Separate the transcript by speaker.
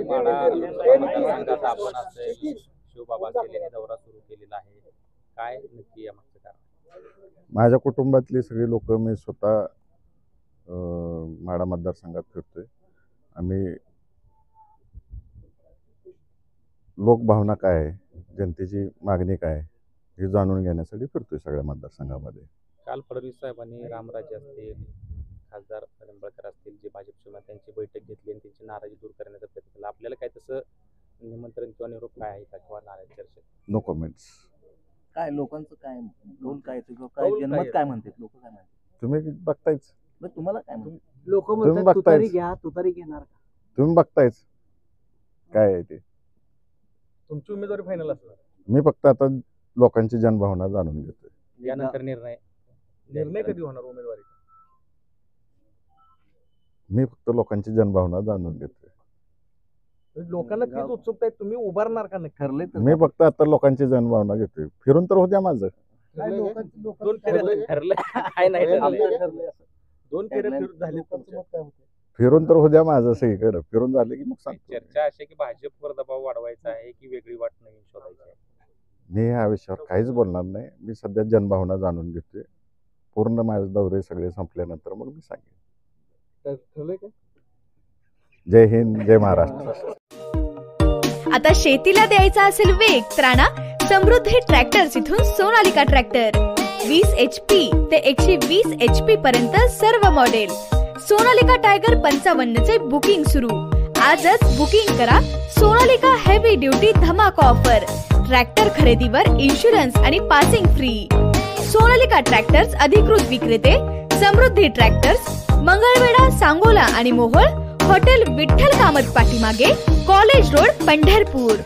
Speaker 1: माढा मतदारसंघात आपण असेल शिवबाबा असेल यांनी दौरा सुरू केलेला आहे, काय नक्की यामागचं कारण?
Speaker 2: माझ्या कुटुंबातली सगळी लोक मी स्वतः माढा मतदारसंघात फिरतोय. आम्ही लोकभावना काय आहे, जनतेची मागणी काय आहे हे जाणून घेण्यासाठी फिरतोय सगळ्या मतदारसंघामध्ये.
Speaker 1: काल फडणवीस साहेबांनी रामराज्य असतील, खासदार निंबाळकर असतील, जे भाजपचे त्यांची बैठक घेतली आणि त्यांची नाराजी दूर करण्याचा प्रयत्न केला. आपल्याला काय तसं निमंत्रण किंवा निरोप काय आहे का किंवा नाराजी चर्चा?
Speaker 2: No comments.
Speaker 3: काय लोकांचं काय कौल काय काय जनमत काय म्हणतात, लोक काय म्हणतात
Speaker 2: तुम्ही बघतायच,
Speaker 3: तुम्हाला काय म्हणतात?
Speaker 4: लोक
Speaker 2: तुम्ही
Speaker 4: म्हणतात तुतारी
Speaker 2: बघतायच.
Speaker 4: घ्या, तुतारी घेणार का?
Speaker 2: तुम्ही बघतायच काय आहे ते.
Speaker 1: तुमची उमेदवारी फायनल असणार?
Speaker 2: मी फक्त आता लोकांची जनभावना जाणून घेतोय.
Speaker 1: यानंतर निर्णय कधी होणार उमेदवारी?
Speaker 2: मी फक्त लोकांची जनभावना जाणून घेतोय.
Speaker 1: लोकांना तीच उत्सुकता आहे, तुम्ही उभारणार का नाही?
Speaker 3: ठरले तर
Speaker 2: मी फक्त आता लोकांची जनभावना घेतोय. फिरून तर होत्या माझं.
Speaker 1: दोन फेऱ्या ठरलं काय नाही ठरलं? दोन फेऱ्या फिरून झाले तुमच्या.
Speaker 2: फिरून तर होत्या माझं सगळीकडे. फिरून झाले की मग सांगतो.
Speaker 1: चर्चा अशी की भाजपवर दबाव वाढवायचा आहे की वेगळी वाट नवीन शोधायची आहे?
Speaker 2: मी ह्या विषयावर काहीच बोलणार नाही. मी सध्या जनभावना जाणून घेतोय. पूर्ण माझे दौरे सगळे संपल्यानंतर मग मी सांगेन.
Speaker 1: ठरलंय का?
Speaker 2: जय हिंद, जय महाराष्ट्र.
Speaker 5: आता शेतीला द्यायचा असेल वेग तर आणा समृद्धी ट्रॅक्टर्स इथून सोनालिका ट्रॅक्टर. 20 HP ते 120 HP पर्यंत सर्व मॉडेल. सोनालिका टायगर 55 चे बुकिंग सुरू. आजच बुकिंग करा. सोनालिका हेवी ड्युटी धमाका ऑफर. ट्रॅक्टर खरेदीवर इन्शुरन्स आणि पासिंग फ्री. सोनालिका ट्रॅक्टर्स अधिकृत विक्रेते समृद्धी ट्रॅक्टर्स, मंगळवेढा, सांगोला आणि मोहोळ. हॉटेल विठ्ठल कामत पाठीमागे, कॉलेज रोड, पंढरपूर.